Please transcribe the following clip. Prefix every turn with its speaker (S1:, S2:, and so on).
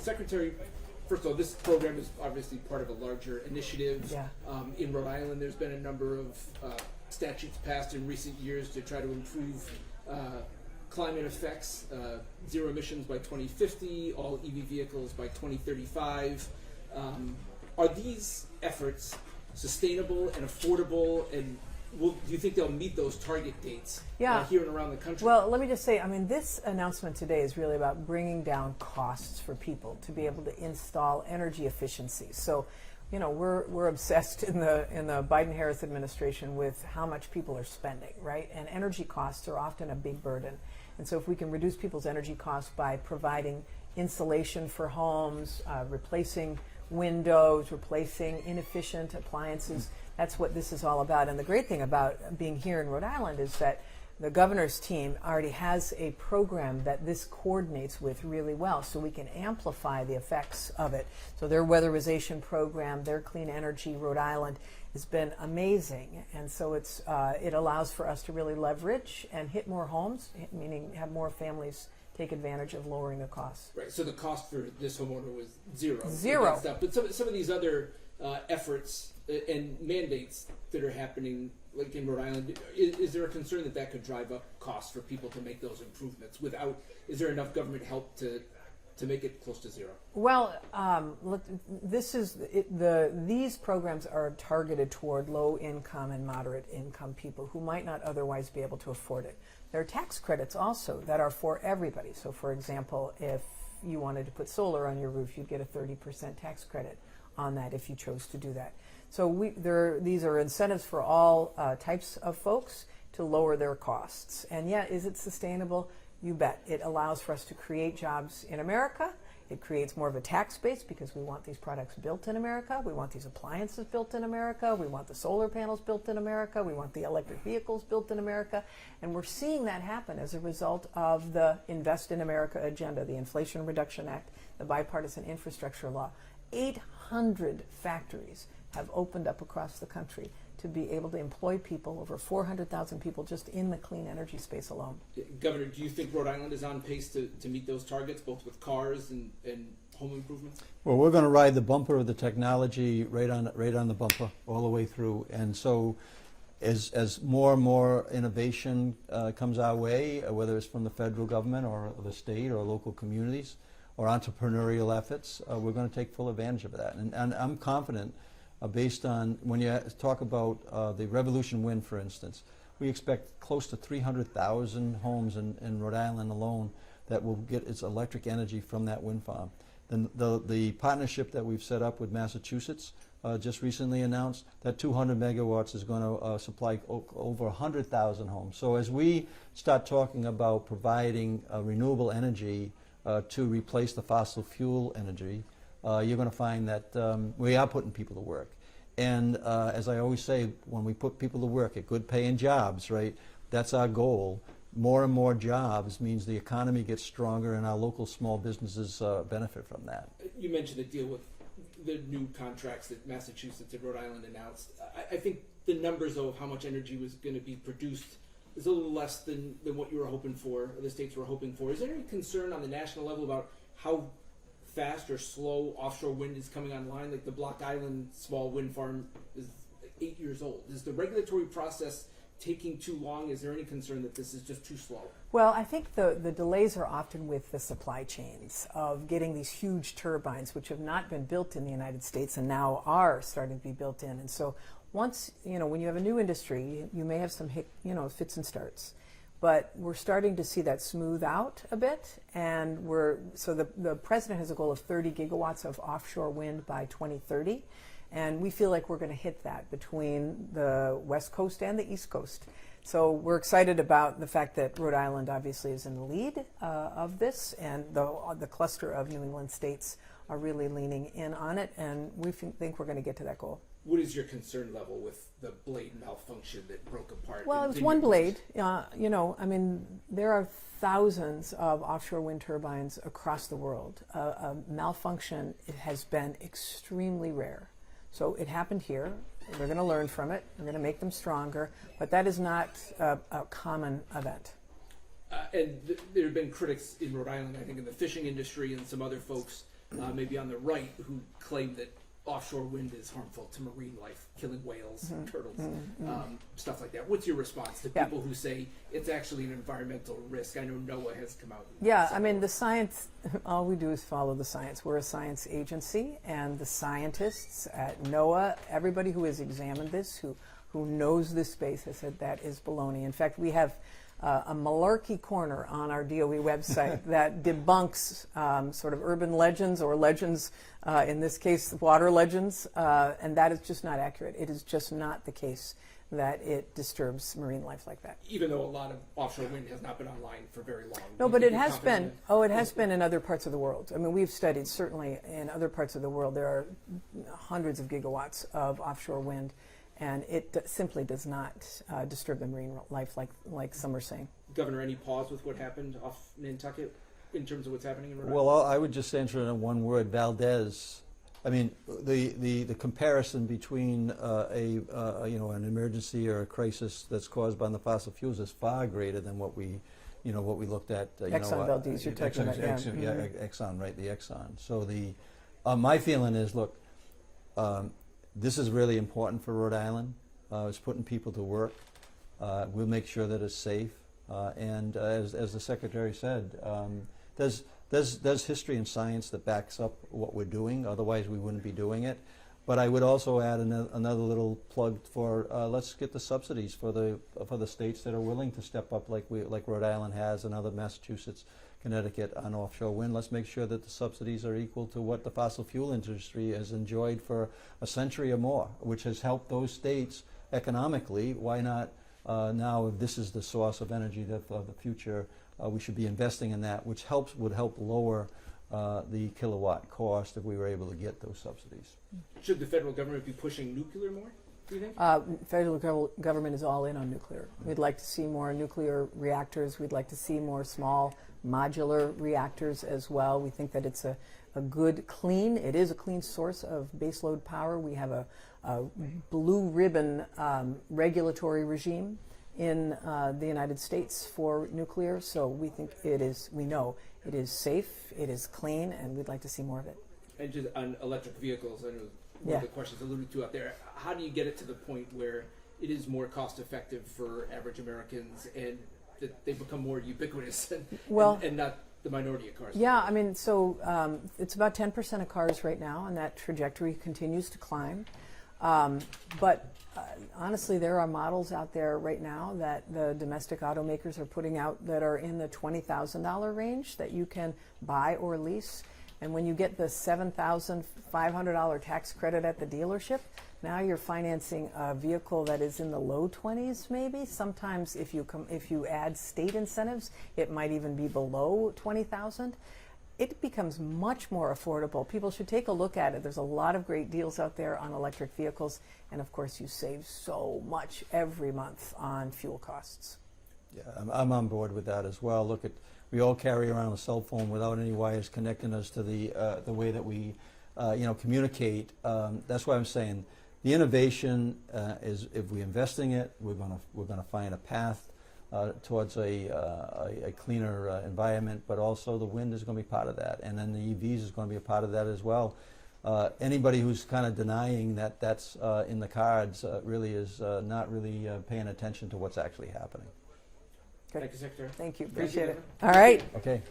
S1: Secretary, first of all, this program is obviously part of a larger initiative.
S2: Yeah.
S1: In Rhode Island, there's been a number of statutes passed in recent years to try to improve climate effects, zero emissions by 2050, all EV vehicles by 2035. Are these efforts sustainable and affordable, and do you think they'll meet those target dates here and around the country?
S2: Well, let me just say, I mean, this announcement today is really about bringing down costs for people to be able to install energy efficiency. So, you know, we're obsessed in the Biden-Harris administration with how much people are spending, right? And energy costs are often a big burden. And so if we can reduce people's energy costs by providing insulation for homes, replacing windows, replacing inefficient appliances, that's what this is all about. And the great thing about being here in Rhode Island is that the governor's team already has a program that this coordinates with really well, so we can amplify the effects of it. So their weatherization program, their Clean Energy Rhode Island, has been amazing. And so it allows for us to really leverage and hit more homes, meaning have more families take advantage of lowering the costs.
S1: Right, so the cost for this homeowner was zero.
S2: Zero.
S1: But some of these other efforts and mandates that are happening, like in Rhode Island, is there a concern that could drive up costs for people to make those improvements without, is there enough government help to make it close to zero?
S2: Well, look, these programs are targeted toward low income and moderate income people who might not otherwise be able to afford it. There are tax credits also that are for everybody. So for example, if you wanted to put solar on your roof, you'd get a 30% tax credit on that if you chose to do that. So these are incentives for all types of folks to lower their costs. And yet, is it sustainable? You bet. It allows for us to create jobs in America. It creates more of a tax base because we want these products built in America. We want these appliances built in America. We want the solar panels built in America. We want the electric vehicles built in America. And we're seeing that happen as a result of the Invest in America agenda, the Inflation Reduction Act, the bipartisan infrastructure law. 800 factories have opened up across the country to be able to employ people, over 400,000 people just in the clean energy space alone.
S1: Governor, do you think Rhode Island is on pace to meet those targets, both with cars and home improvements?
S3: Well, we're going to ride the bumper of the technology right on the bumper all the way through. And so as more and more innovation comes our way, whether it's from the federal government or the state or local communities or entrepreneurial efforts, we're going to take full advantage of that. And I'm confident, based on when you talk about the Revolution Wind, for instance, we expect close to 300,000 homes in Rhode Island alone that will get its electric energy from that wind farm. Then the partnership that we've set up with Massachusetts just recently announced that 200 megawatts is going to supply over 100,000 homes. So as we start talking about providing renewable energy to replace the fossil fuel energy, you're going to find that we are putting people to work. And as I always say, when we put people to work at good paying jobs, right, that's our goal. More and more jobs means the economy gets stronger and our local small businesses benefit from that.
S1: You mentioned the deal with the new contracts that Massachusetts and Rhode Island announced. I think the numbers of how much energy was going to be produced is a little less than what you were hoping for, or the states were hoping for. Is there any concern on the national level about how fast or slow offshore wind is coming online? Like the Block Island small wind farm is 8 years old. Is the regulatory process taking too long? Is there any concern that this is just too slow?
S2: Well, I think the delays are often with the supply chains of getting these huge turbines, which have not been built in the United States and now are starting to be built in. And so once, when you have a new industry, you may have some fits and starts. But we're starting to see that smooth out a bit, and the president has a goal of 30 gigawatts of offshore wind by 2030, and we feel like we're going to hit that between the West Coast and the East Coast. So we're excited about the fact that Rhode Island obviously is in the lead of this, and the cluster of New England states are really leaning in on it, and we think we're going to get to that goal.
S1: What is your concern level with the blade malfunction that broke apart?
S2: Well, it was one blade. There are thousands of offshore wind turbines across the world. Malfunction has been extremely rare. So it happened here. We're going to learn from it. We're going to make them stronger. But that is not a common event.
S1: And there have been critics in Rhode Island, I think, in the fishing industry and some other folks maybe on the right, who claim that offshore wind is harmful to marine life, killing whales, turtles, stuff like that. What's your response to people who say it's actually an environmental risk? I know NOAA has come out.
S2: Yeah, I mean, the science, all we do is follow the science. We're a science agency, and the scientists at NOAA, everybody who has examined this, who knows this space, has said that is baloney. In fact, we have a malarkey corner on our DOE website that debunks sort of urban legends or legends, in this case, water legends, and that is just not accurate. It is just not the case that it disturbs marine life like that.
S1: Even though a lot of offshore wind has not been online for very long.
S2: No, but it has been. Oh, it has been in other parts of the world. I mean, we've studied, certainly in other parts of the world, there are hundreds of gigawatts of offshore wind, and it simply does not disturb the marine life like some are saying.
S1: Governor, any pause with what happened off Nantucket in terms of what's happening in Rhode Island?
S3: Well, I would just answer it in one word: Valdez. I mean, the comparison between an emergency or a crisis that's caused by the fossil fuels is far greater than what we looked at.
S2: Exxon Valdez, you're talking about, yeah.
S3: Exxon, right? The Exxon. So my feeling is, look, this is really important for Rhode Island. It's putting people to work. We'll make sure that it's safe. And as the Secretary said, there's history and science that backs up what we're doing. Otherwise, we wouldn't be doing it. But I would also add another little plug for let's get the subsidies for the states that are willing to step up, like Rhode Island has, and other Massachusetts, Connecticut on offshore wind. Let's make sure that the subsidies are equal to what the fossil fuel industry has enjoyed for a century or more, which has helped those states economically. Why not now, if this is the source of energy of the future, we should be investing in that, which would help lower the kilowatt cost if we were able to get those subsidies.
S1: Should the federal government be pushing nuclear more, do you think?
S2: Federal government is all in on nuclear. We'd like to see more nuclear reactors. We'd like to see more small modular reactors as well. We think that it's a good, clean, it is a clean source of baseload power. We have a blue ribbon regulatory regime in the United States for nuclear, so we think we know it is safe, it is clean, and we'd like to see more of it.
S1: And just on electric vehicles, I know one of the questions alluded to out there, how do you get it to the point where it is more cost effective for average Americans and that they become more ubiquitous and not the minority of cars?
S2: Yeah, I mean, so it's about 10% of cars right now, and that trajectory continues to climb. But honestly, there are models out there right now that the domestic automakers are putting out that are in the $20,000 range that you can buy or lease. And when you get the $7,500 tax credit at the dealership, now you're financing a vehicle that is in the low 20s maybe. Sometimes if you add state incentives, it might even be below $20,000. It becomes much more affordable. People should take a look at it. There's a lot of great deals out there on electric vehicles, and of course you save so much every month on fuel costs.
S3: Yeah, I'm on board with that as well. Look, we all carry around a cell phone without any wires connecting us to the way that we communicate. That's why I'm saying the innovation is, if we invest in it, we're gonna find a path towards a cleaner environment, but also the wind is going to be part of that, and then the EVs is going to be a part of that as well. Anybody who's kind of denying that that's in the cards really is not really paying attention to what's actually happening.
S2: Good.
S1: Thank you, Secretary.
S2: Thank you. Appreciate it. All right.
S3: Okay.